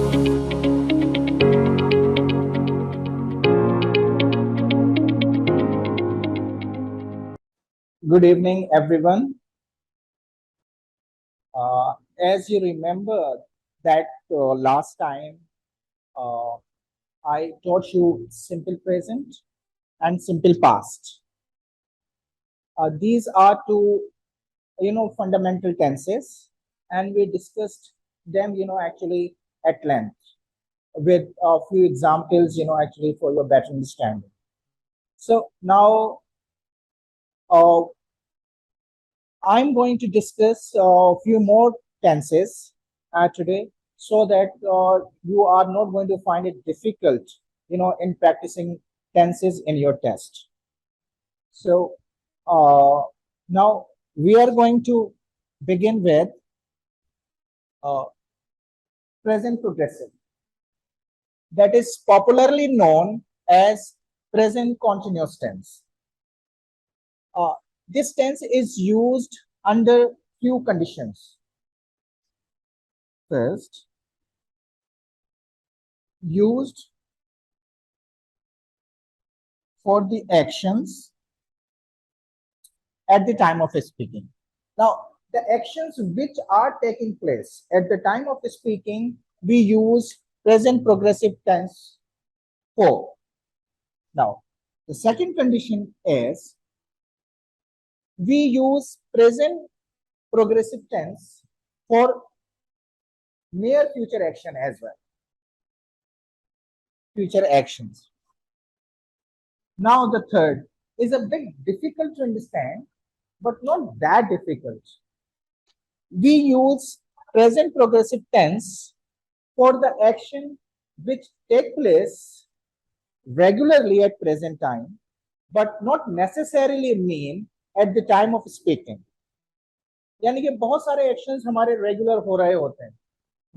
Good evening, everyone. As you remember that last time uh, I taught you simple present and simple past. These are two, fundamental tenses, and we discussed them, actually at length with a few examples, actually for your better understanding. So now I'm going to discuss a few more tenses today, so that you are not going to find it difficult, in practicing tenses in your test. So now we are going to begin with present progressive, that is popularly known as present continuous tense. This tense is used under few conditions. First, used for the actions at the time of speaking. Now, the actions which are taking place at the time of speaking, we use present progressive tense for. Now, the second condition is we use present progressive tense for near future action as well. Future actions. Now, the third is a bit difficult to understand, but not that difficult. We use present progressive tense for the action which take place regularly at present time, but not necessarily mean at the time of speaking. यानी कि बहुत सारे actions हमारे regular हो रहे होते हैं,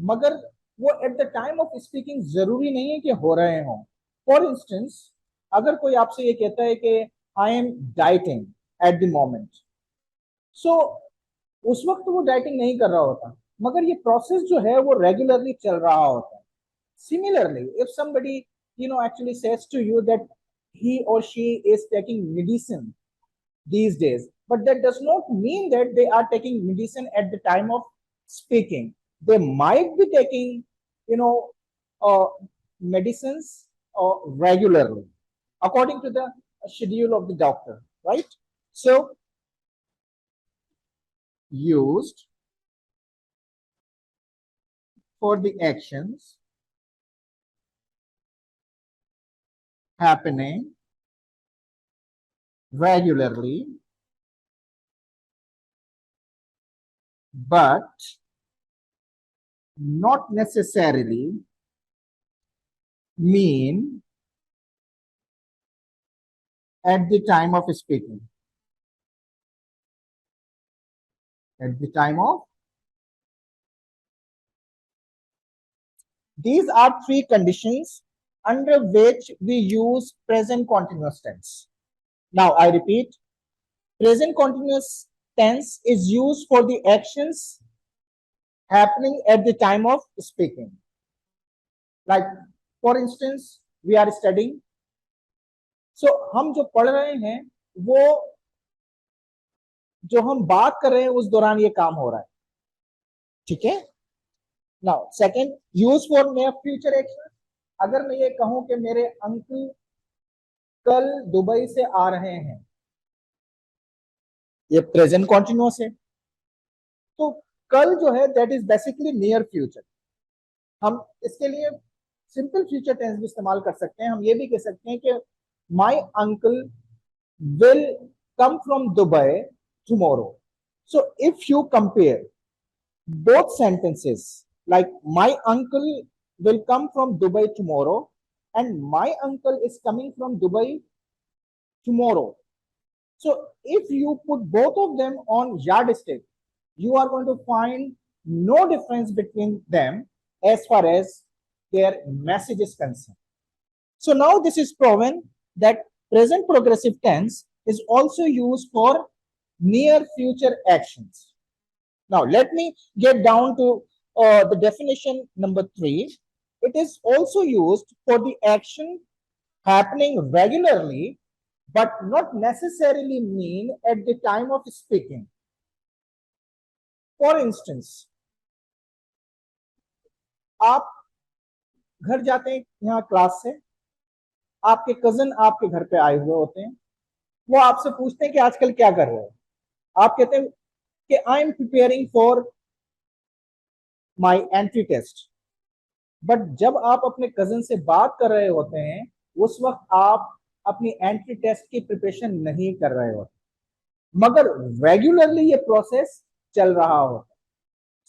मगर वो at the time of speaking जरूरी नहीं है कि हो रहे हों. फॉर इंस्टेंस, अगर कोई आपसे ये कहता है कि I am dieting at the moment, so उस वक्त वो डाइटिंग नहीं कर रहा होता, मगर ये प्रोसेस जो है वो रेगुलरली चल रहा होता है. Similarly, if somebody actually says to you that he or she is taking medicine these days, but that does not mean that they are taking medicine at the time of speaking. They might be taking medicines regularly according to the schedule of the doctor, right? So used for the actions happening regularly, but not necessarily mean at the time of speaking. At the time of. These are three conditions under which we use present continuous tense. Now, I repeat, present continuous tense is used for the actions happening at the time of speaking. Like, for instance, we are studying. So, हम जो पढ़ रहे हैं वो जो हम बात कर रहे हैं उस दौरान ये काम हो रहा है. ठीक है? Now, second, use for near future action. अगर मैं ये कहूं कि मेरे अंकल कल दुबई से आ रहे हैं, ये प्रेजेंट कॉन्टिन्यूअस है, तो कल जो है that is basically near future. हम इसके लिए सिंपल फ्यूचर टेंस भी इस्तेमाल कर सकते हैं. हम ये भी कह सकते हैं कि my uncle will come from Dubai tomorrow. So if you compare both sentences, like my uncle will come from Dubai tomorrow and my uncle is coming from Dubai tomorrow. So if you put both of them on yardstick, you are going to find no difference between them as far as their message is concerned. So now this is proven that present progressive tense is also used for near future actions. Now, let me get down to the definition number 3. It is also used for the action happening regularly, but not necessarily mean at the time of speaking. For instance, आप घर जाते हैं यहाँ class से, आपके cousin आपके घर पे आए हुए होते हैं, वो आपसे पूछते हैं कि आजकल क्या कर रहे हो, आप कहते हैं कि I am preparing for my entry test. But जब आप अपने कजन से बात कर रहे होते हैं, उस वक्त आप अपनी एंट्री टेस्ट की प्रिपरेशन नहीं कर रहे होते, मगर रेगुलरली ये प्रोसेस चल रहा होता है।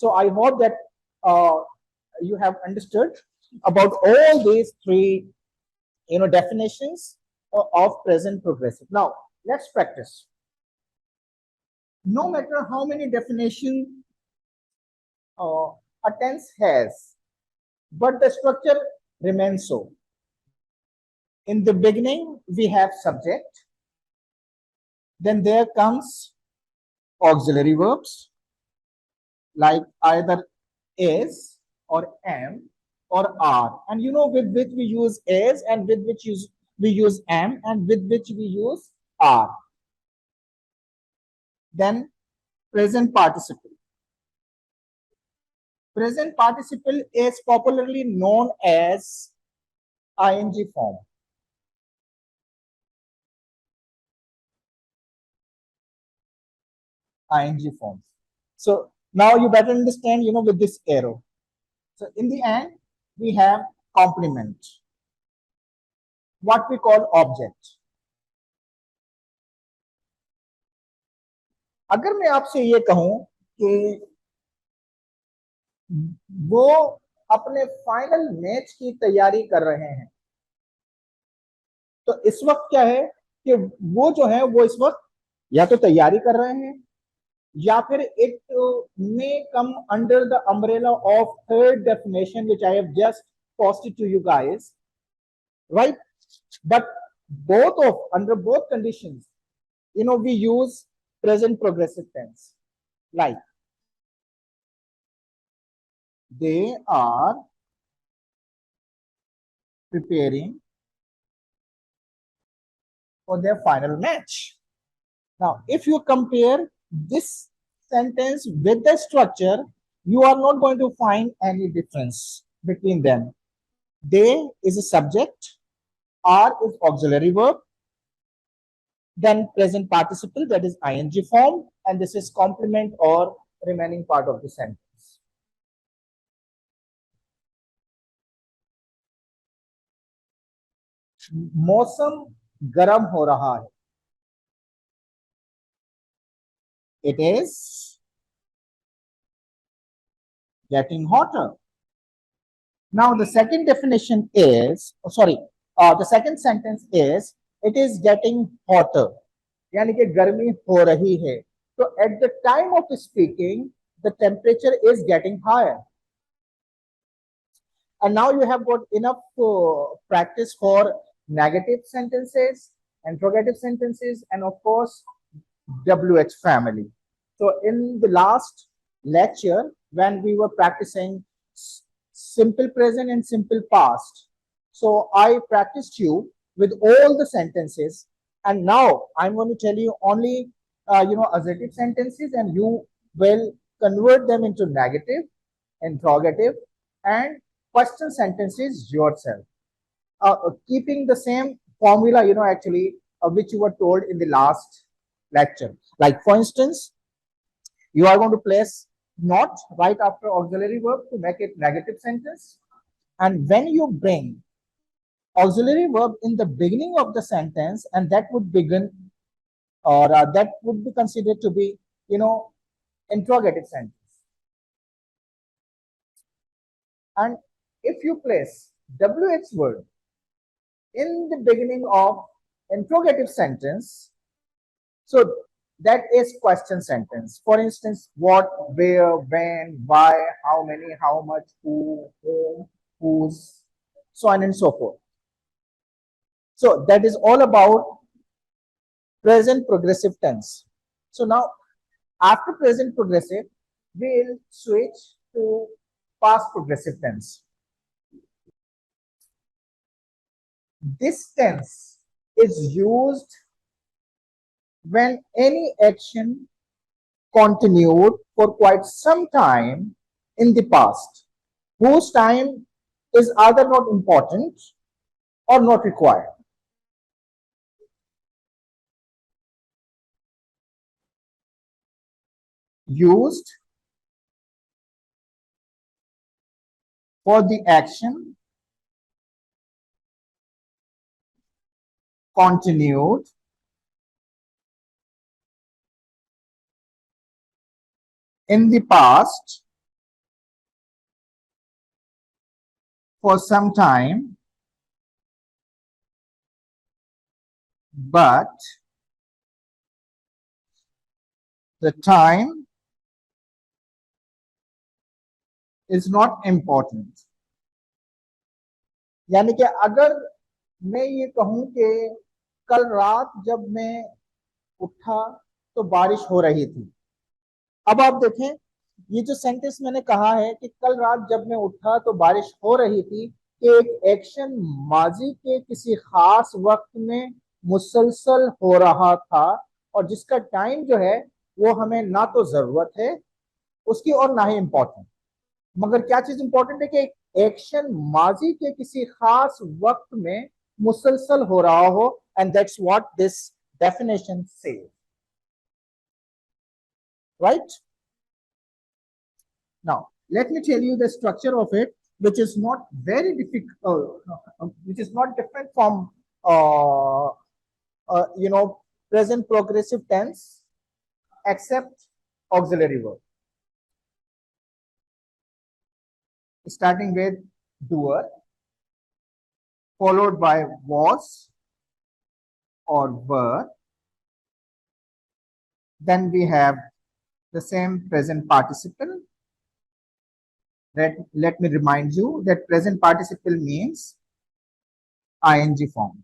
So I hope that you have understood about all these three definitions of present progressive. Now let's practice. No matter how many definitions a tense has, but the structure remains so. In the beginning we have subject, then there comes auxiliary verbs like either is or am or are, and with which we use is and with which we use am and with which we use are. Then present participle. Present participle is popularly known as ing form. Ing forms. So now you better understand with this arrow. So in the end we have complement, what we call object. अगर मैं आपसे ये कहूं कि वो अपने final match की तैयारी कर रहे हैं, तो इस वक्त क्या है कि वो जो है वो इस वक्त या तो तैयारी कर रहे हैं, या फिर it may come under the umbrella of third definition which I have just posted to you guys, right? But under both conditions, we use present progressive tense, like they are preparing for their final match. Now if you compare this sentence with the structure, you are not going to find any difference between them. They is a subject, are is auxiliary verb, then present participle, that is ing form, and this is complement or remaining part of the sentence. मौसम गर्म हो रहा है, it is getting hotter. Now the second definition is, the second sentence is, it is getting hotter, यानी कि गर्मी हो रही है. So at the time of speaking, the temperature is getting higher. And now you have got enough practice for negative sentences, interrogative sentences, and of course, WH family. So in the last lecture, when we were practicing simple present and simple past, so I practiced you with all the sentences, and now I'm going to tell you only assertive sentences, and you will convert them into negative, interrogative, and question sentences yourself, keeping the same formula actually which you were told in the last lecture. Like for instance, you are going to place not right after auxiliary verb to make it negative sentence, and when you bring auxiliary verb in the beginning of the sentence, and that would begin, or that would be considered to be interrogative sentence. And if you place WH word in the beginning of interrogative sentence, so that is question sentence. For instance, what, where, when, why, how many, how much, who, whom, whose, so on and so forth. So that is all about present progressive tense. So now after present progressive, we'll switch to past progressive tense. This tense is used when any action continued for quite some time in the past, whose time is either not important or not required. Used for the action continued in the past for some time, but the time is not important. यानी कि अगर मैं ये कहूं कि कल रात जब मैं उठा तो बारिश हो रही थी, अब आप देखें ये जो सेंटेंस मैंने कहा है कि कल रात जब मैं उठा तो बारिश हो रही थी, कि एक एक्शन माजी के किसी खास वक्त में मुसलसल हो रहा था और जिसका टाइम जो है वो हमें ना तो जरूरत है उसकी और ना ही इंपॉर्टेंट। मगर क्या चीज इंपॉर्टेंट है कि एक एक्शन माजी के किसी खास वक्त में मुसलसल हो रहा हो, and that's what this definition says, right? Now, let me tell you the structure of it, which is not very difficult, which is not different from, you know, present progressive tense, except auxiliary verb. Starting with doer, followed by was or were. Then we have the same present participle. Let me remind you that present participle means ing form,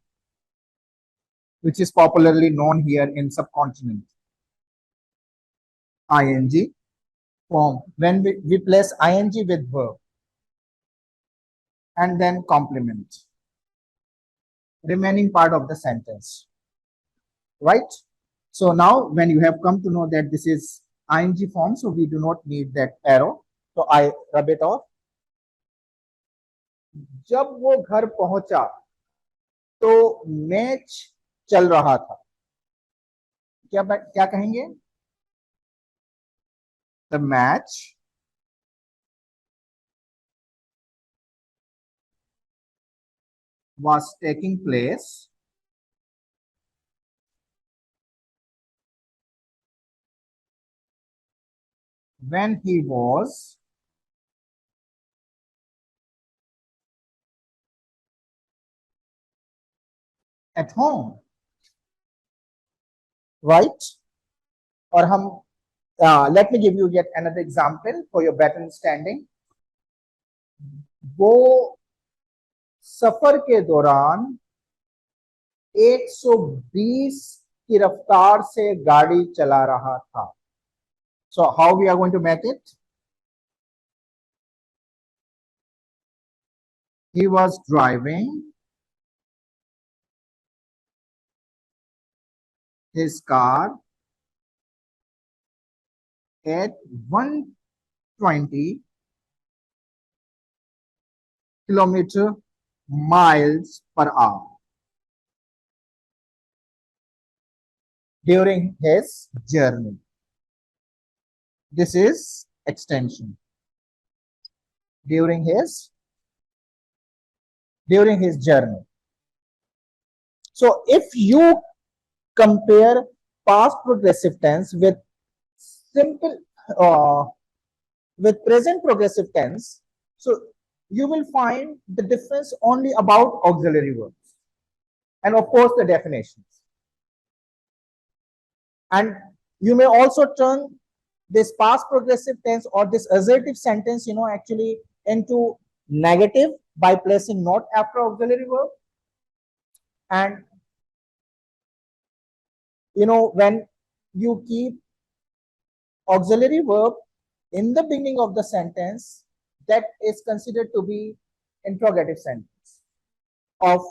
which is popularly known here in subcontinent. Ing form, when we place ing with verb and then complement, remaining part of the sentence, right? So now when you have come to know that this is ing form, so we do not need that arrow, so I rub it off. जब वो घर पहुंचा तो match चल रहा था, क्या कहेंगे? The match was taking place when he was at home, right? और हम let me give you yet another example for your better understanding. वो सफर के दौरान 120 की रफ्तार से गाड़ी चला रहा था. So how we are going to make it? He was driving his car at 120 miles per hour during his journey. This is extension. During his journey. So if you compare past progressive tense with simple with present progressive tense, so you will find the difference only about auxiliary verbs and of course the definitions. And you may also turn this past progressive tense or this assertive sentence, you know, actually into negative by placing not after auxiliary verb. And you know, when you keep auxiliary verb in the beginning of the sentence, that is considered to be interrogative sentence of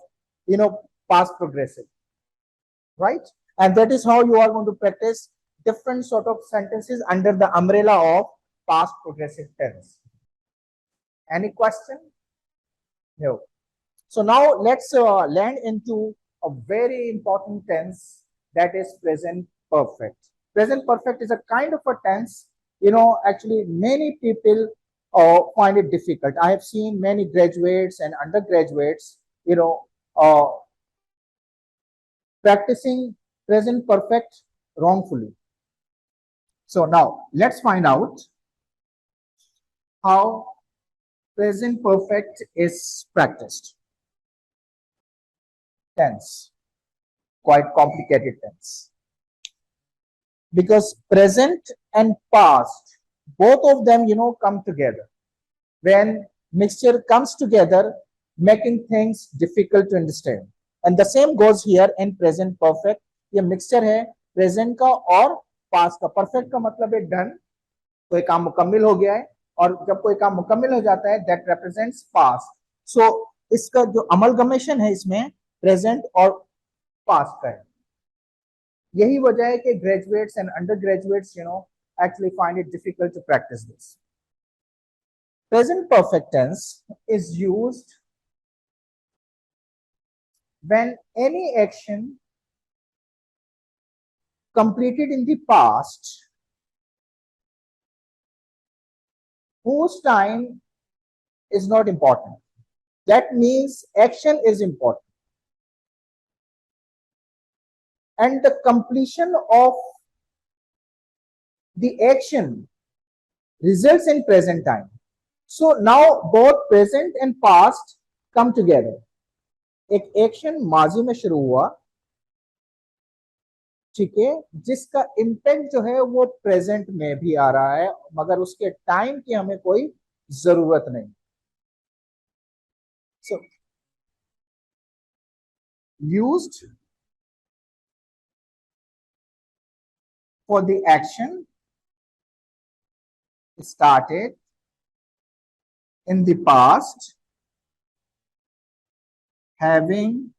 past progressive, right? And that is how you are going to practice different sort of sentences under the umbrella of past progressive tense. Any question? No. So now let's land into a very important tense, that is present perfect. Present perfect is a kind of a tense, actually many people find it difficult. I have seen many graduates and undergraduates, uh, practicing present perfect wrongfully. So now let's find out how present perfect is practiced. Tense, quite complicated tense, because present and past, both of them come together. When mixture comes together, making things difficult to understand. And the same goes here in present perfect. ये mixture है present का और past का. Perfect का मतलब है done, कोई काम मुकम्मिल हो गया है, और जब कोई काम मुकम्मिल हो जाता है that represents past. So इसका जो amalgamation है इसमें present और past का है. यही वजह है कि graduates and undergraduates actually find it difficult to practice this. Present perfect tense is used when any action completed in the past whose time is not important. That means action is important. And the completion of the action results in present time. So now both present and past come together. एक action माजी में शुरू हुआ, ठीक है, जिसका impact जो है वो प्रेजेंट में भी आ रहा है, मगर उसके टाइम की हमें कोई जरूरत नहीं. So used for the action started in the past having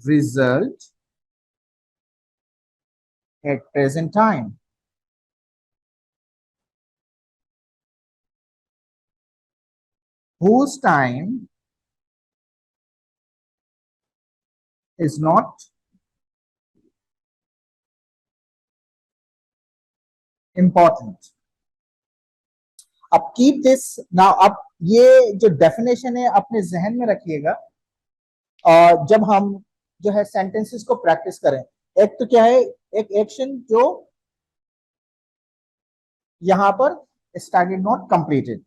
result at present time. Whose time is not important. अब keep this now. अब ये जो definition है अपने जहन में रखिएगा जब हम जो है sentences को practice करें. एक तो क्या है, एक action जो यहां पर started not completed.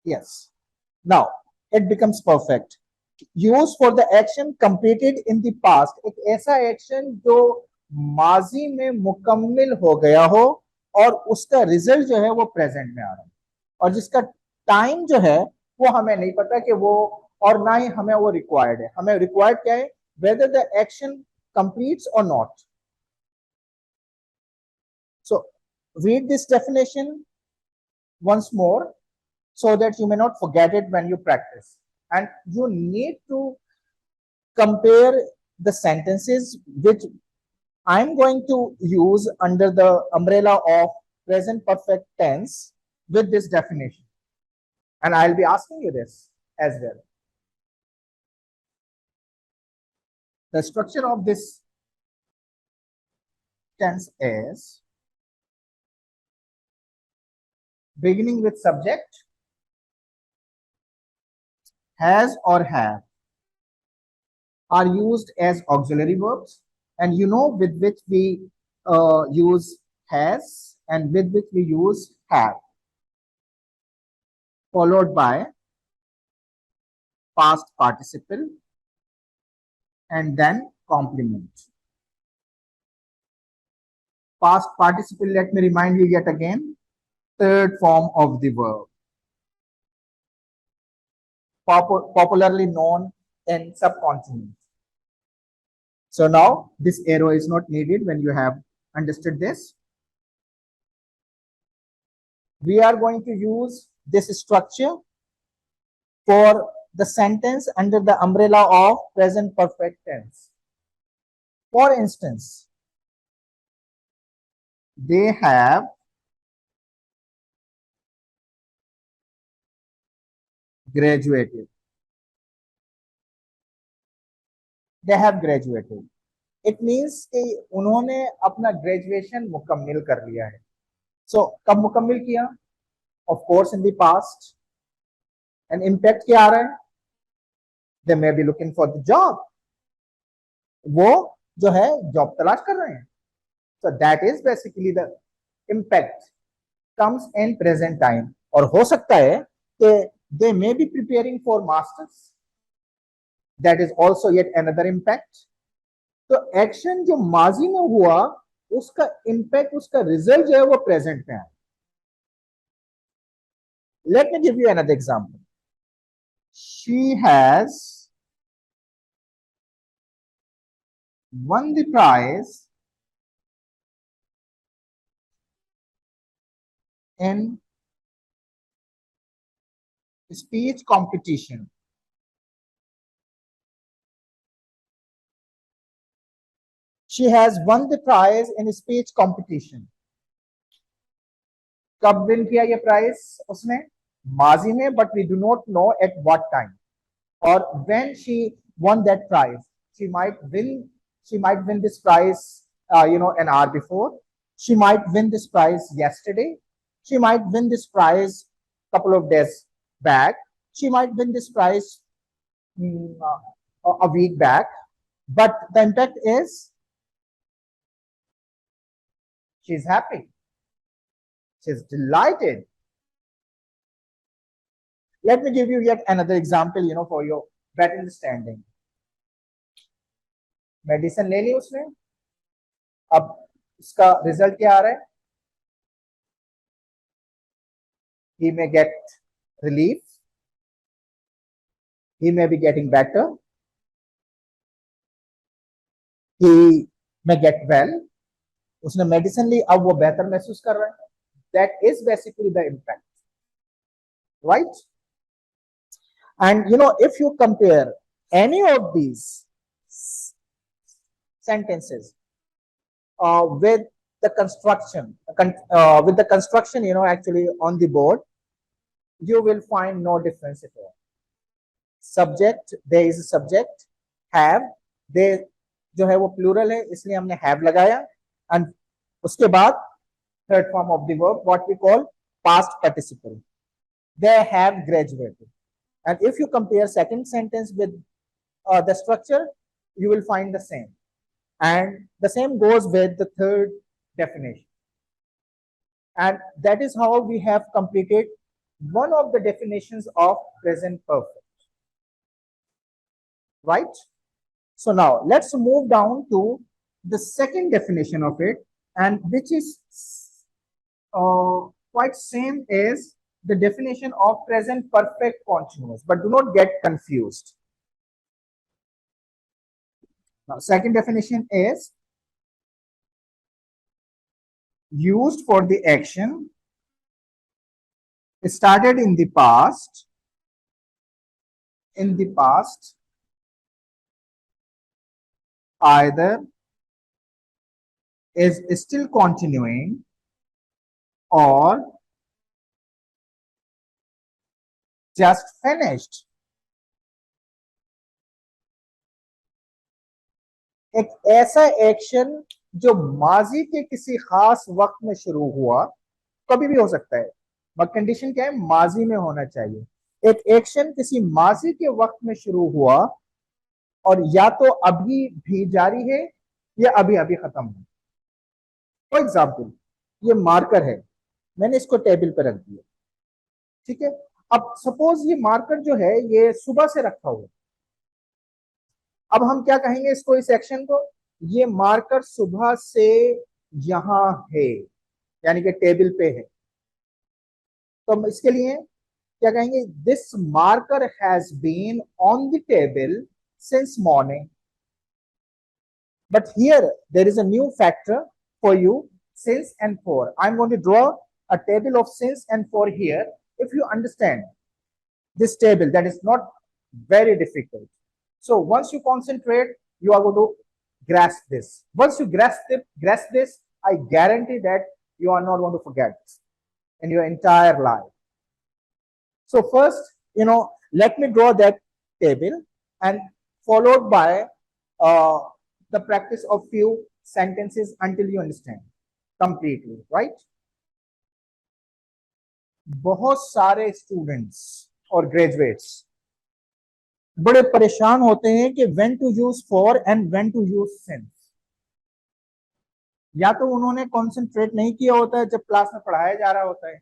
Yes. Now it becomes perfect. Use for the action completed in the past. एक ऐसा action जो माजी में मुकम्मिल हो गया हो और उसका रिजल्ट जो है वो प्रेजेंट में आ रहा है, और जिसका टाइम जो है वो हमें नहीं पता कि वो, और ना ही हमें वो रिक्वायर्ड है. हमें रिक्वायर्ड क्या है, whether the action completes or not. So read this definition once more so that you may not forget it when you practice. And you need to compare the sentences which I'm going to use under the umbrella of present perfect tense with this definition. And I'll be asking you this as well. The structure of this tense is beginning with subject, has or have are used as auxiliary verbs, and with which we use has and with which we use have, followed by past participle and then complement. Past participle, let me remind you yet again, third form of the verb, popularly known in subcontinent. So now this arrow is not needed when you have understood this. We are going to use this structure for the sentence under the umbrella of present perfect tense. For instance, they have graduated. They have graduated. It means कि उन्होंने अपना graduation मुकम्मिल कर लिया है. So कब मुकम्मिल किया? Of course in the past. And impact क्या आ रहा है? They may be looking for the job. वो जो है जॉब तलाश कर रहे हैं. So that is basically the impact comes in present time. और हो सकता है कि they may be preparing for masters. That is also yet another impact. तो एक्शन जो माजी में हुआ उसका इम्पैक्ट, उसका रिजल्ट जो है वो प्रेजेंट में आया. Late me give you another example. She has won the prize in speech competition. She has won the prize in speech competition. कब विन किया ये प्राइज उसने? माजी में, but we do not know at what time or when she won that prize. She might win this prize an hour before. She might win this prize yesterday. She might win this prize couple of days back. She might win this prize a week back. But the impact is she's happy. She's delighted. Let me give you yet another example, for your better understanding. Medicine ले ली उसने, अब इसका result क्या आ रहा है? He may get relief. He may be getting better. He may get well. उसने medicine ली, अब वो बेहतर महसूस कर रहा है. That is basically the impact, right? And if you compare any of these sentences with the construction, actually on the board, you will find no difference at all. Subject, there is a subject. Have, they जो है वो plural है, इसलिए हमने have लगाया. And उसके बाद third form of the verb, what we call past participle. They have graduated. And if you compare second sentence with the structure, you will find the same. And the same goes with the third definition. And that is how we have completed one of the definitions of present perfect. Right? So now let's move down to the second definition of it, and which is quite same as the definition of present perfect continuous, but do not get confused. Now, second definition is used for the action started in the past, either is still continuing or just finished. एक ऐसा action जो माजी के किसी खास वक्त में शुरू हुआ, कभी भी हो सकता है, बट कंडीशन क्या है? माजी में होना चाहिए. एक एक्शन किसी माजी के वक्त में शुरू हुआ और या तो अभी भी जारी है या अभी अभी खत्म हो. फॉर एग्जाम्पल, ये मार्कर है, मैंने इसको टेबल पर रख दिया, ठीक है. अब सपोज ये मार्कर जो है ये सुबह से रखा हुआ. अब हम क्या कहेंगे इसको, इस एक्शन को? ये मार्कर सुबह से यहां है, यानी कि टेबल पे है. तो हम इसके लिए क्या कहेंगे? This marker has been on the table since morning. But here there is a new factor for you, since and for. I'm going to draw a table of since and for here. if you understand this table, that is not very difficult. So once you concentrate, you are going to grasp this. Once you grasp this, I guarantee that you are not going to forget this in your entire life. So first, let me draw that table, and followed by the practice of few sentences until you understand completely, right? बहुत सारे students और graduates बड़े परेशान होते हैं कि when to use for and when to use since. या तो उन्होंने कॉन्सेंट्रेट नहीं किया होता है जब क्लास में पढ़ाया जा रहा होता है,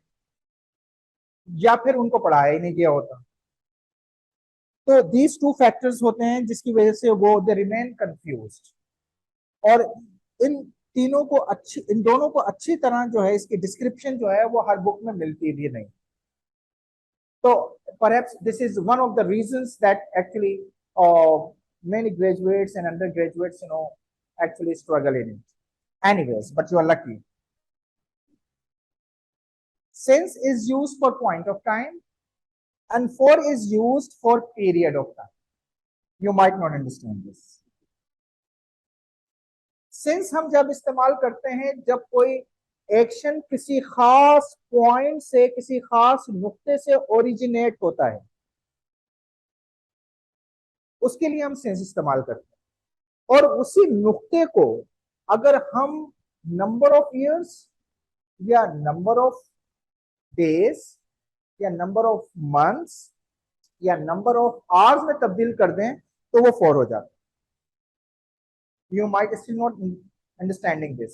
या फिर उनको पढ़ाया ही नहीं गया होता। तो दीज टू फैक्टर्स होते हैं जिसकी वजह से वो दे रिमेन कंफ्यूज्ड। और इन दोनों को अच्छी तरह जो है इसकी डिस्क्रिप्शन जो है वो हर बुक में मिलती भी नहीं। तो perhaps this is one of the reasons that actually many graduates and undergraduates actually struggle in it. Anyways, but you are lucky. Since is used for point of time and for is used for period of time. You might not understand this. Since हम जब इस्तेमाल करते हैं जब कोई action किसी खास point से, किसी खास नुक्ते से ओरिजिनेट होता है, उसके लिए हम सेंस इस्तेमाल करते हैं। और उसी नुक्ते को अगर हम नंबर ऑफ इयर्स या नंबर ऑफ डेज या नंबर ऑफ मंथ्स या नंबर ऑफ आवर्स में तब्दील कर दें तो वो फॉर हो जाता है। You might still not understanding this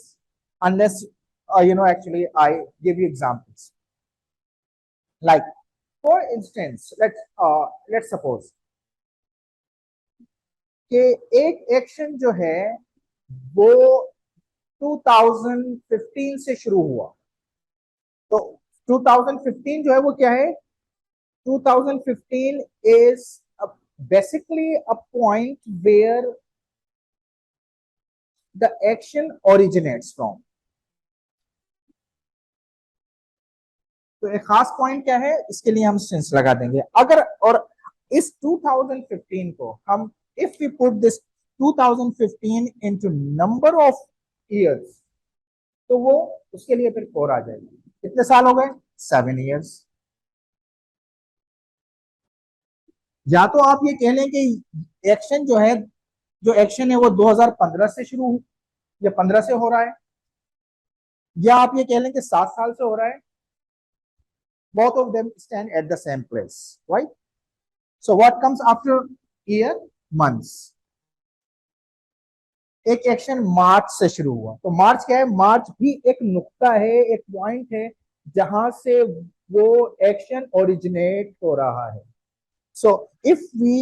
unless actually I give you examples. Like for instance, let's suppose कि एक एक्शन जो है वो 2015 से शुरू हुआ। तो 2015 जो है वो क्या है? 2015 is basically a point where the action originates from. तो एक खास पॉइंट क्या है, इसके लिए हम सेंस लगा देंगे। अगर और इस 2015 को हम if we put this 2015 into number of years, तो वो उसके लिए फिर 4 आ जाएगा। कितने साल हो गए? 7 years। या तो आप ये कह लें कि एक्शन जो एक्शन है वो 2015 से शुरू या 15 से हो रहा है, या आप ये कह लें कि 7 साल से हो रहा है। Both of them stand at the same place, right? So what comes after year? Months. एक एक्शन मार्च से शुरू हुआ, तो मार्च क्या है? मार्च भी एक नुक्ता है, एक पॉइंट है जहां से वो एक्शन ओरिजिनेट हो रहा है। So if we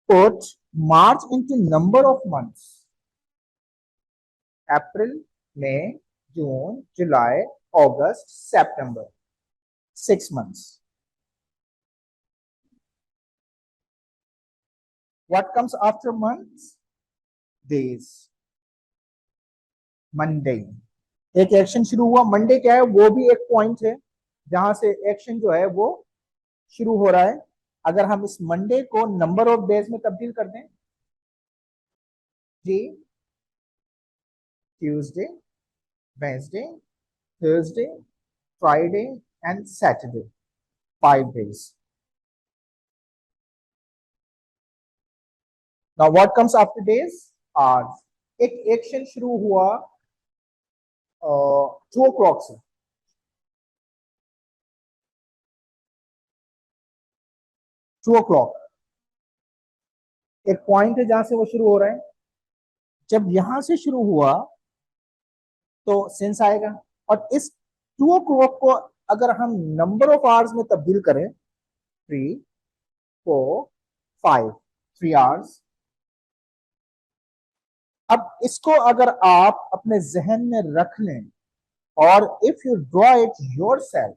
put March into number of months, April, May, June, July, August, September, 6 months. What comes after months? Days. Monday. एक एक्शन शुरू हुआ, मंडे क्या है? वो भी एक पॉइंट है जहां से एक्शन जो है वो शुरू हो रहा है। अगर हम इस मंडे को नंबर ऑफ डेज में तब्दील कर दें, जी, Tuesday, Wednesday, Thursday, Friday and Saturday, 5 days. Now what comes after days? Hours. एक एक्शन शुरू हुआ 2 o'clock से, 2 o'clock एक पॉइंट है जहां से वो शुरू हो रहा है। जब यहां से शुरू हुआ तो सेंस आएगा। और इस 2 o'clock को अगर हम नंबर ऑफ आवर्स में तब्दील करें, 3, 4, 5, 3 hours। अब इसको अगर आप अपने जहन में रख लें और if you draw it yourself,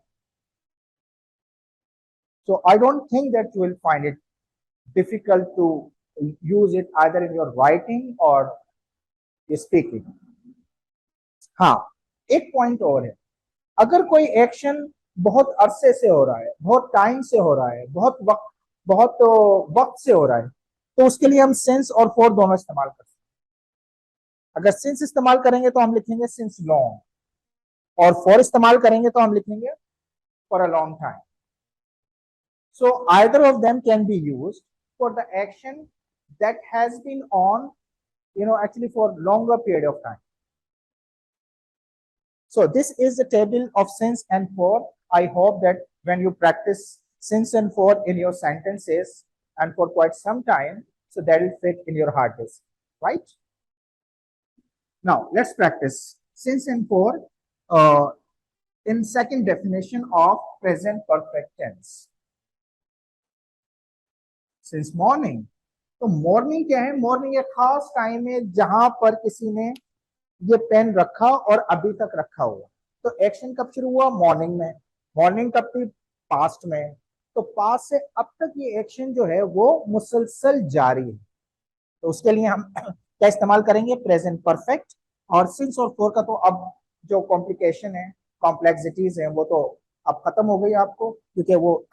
so I don't think that you will find it difficult to use it either in your writing or your speaking. हाँ, एक पॉइंट और है। अगर कोई एक्शन बहुत अरसे से हो रहा है, बहुत टाइम से हो रहा है, बहुत वक्त से हो रहा है, तो उसके लिए हम सिंस और फॉर दोनों इस्तेमाल कर सकते हैं। अगर सिंस इस्तेमाल करेंगे तो हम लिखेंगे सिंस लॉन्ग, और फॉर इस्तेमाल करेंगे तो हम लिखेंगे for a long time. So either of them can be used for the action that has been on, actually for longer period of time. So this is the table of since and for. I hope that when you practice since and for in your sentences and for quite some time, so that will fit in your hard disk, right? Now let's practice since and for in second definition of present perfect tense. Since morning. तो morning क्या है? Morning एक खास time है जहां पर किसी ने ये पेन रखा और अभी तक रखा हुआ. तो एक्शन कब शुरू हुआ? मॉर्निंग में. मॉर्निंग कब थी? पास्ट में. तो पास्ट से अब तक ये एक्शन जो है वो मुसलसल जारी है. तो उसके लिए हम क्या इस्तेमाल करेंगे? Present perfect. और सिंस और फोर का तो अब जो कॉम्प्लिकेशन है, कॉम्प्लेक्सिटीज है, वो तो अब खत्म हो गई आपको, क्योंकि वो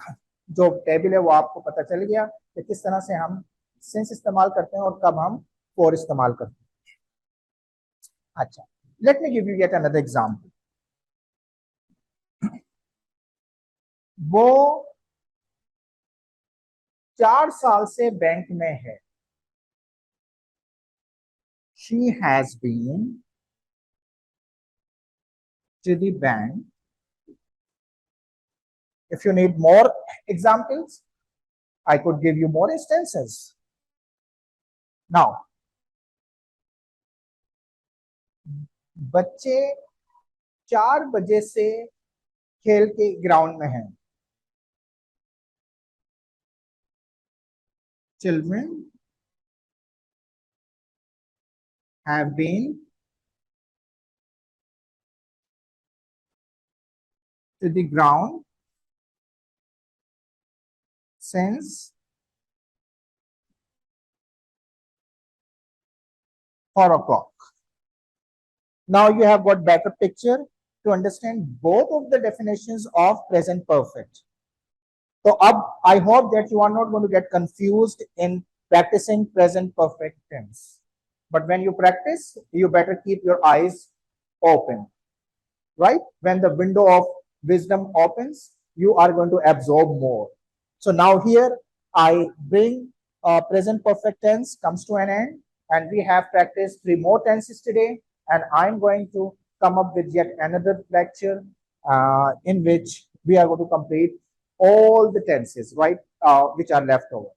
जो टेबल है वो आपको पता चल गया कि किस तरह से हम सिंस इस्तेमाल करते हैं और कब हम फॉर इस्तेमाल करते हैं. अच्छा, let me give you yet another example. वो 4 साल से बैंक में है. She has been to the bank. If you need more examples, I could give you more instances. Now, बच्चे 4 बजे से खेल के ग्राउंड में हैं. Children have been to the ground since 4 o'clock. Now you have got better picture to understand both of the definitions of present perfect. So I hope that you are not going to get confused in practicing present perfect tense. But when you practice, you better keep your eyes open, right? When the window of wisdom opens, you are going to absorb more. So now here I bring present perfect tense comes to an end, and we have practiced 3 more tenses today, and I'm going to come up with yet another lecture in which we are going to complete all the tenses, right, which are left over.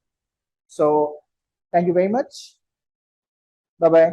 So thank you very much. Bye-bye.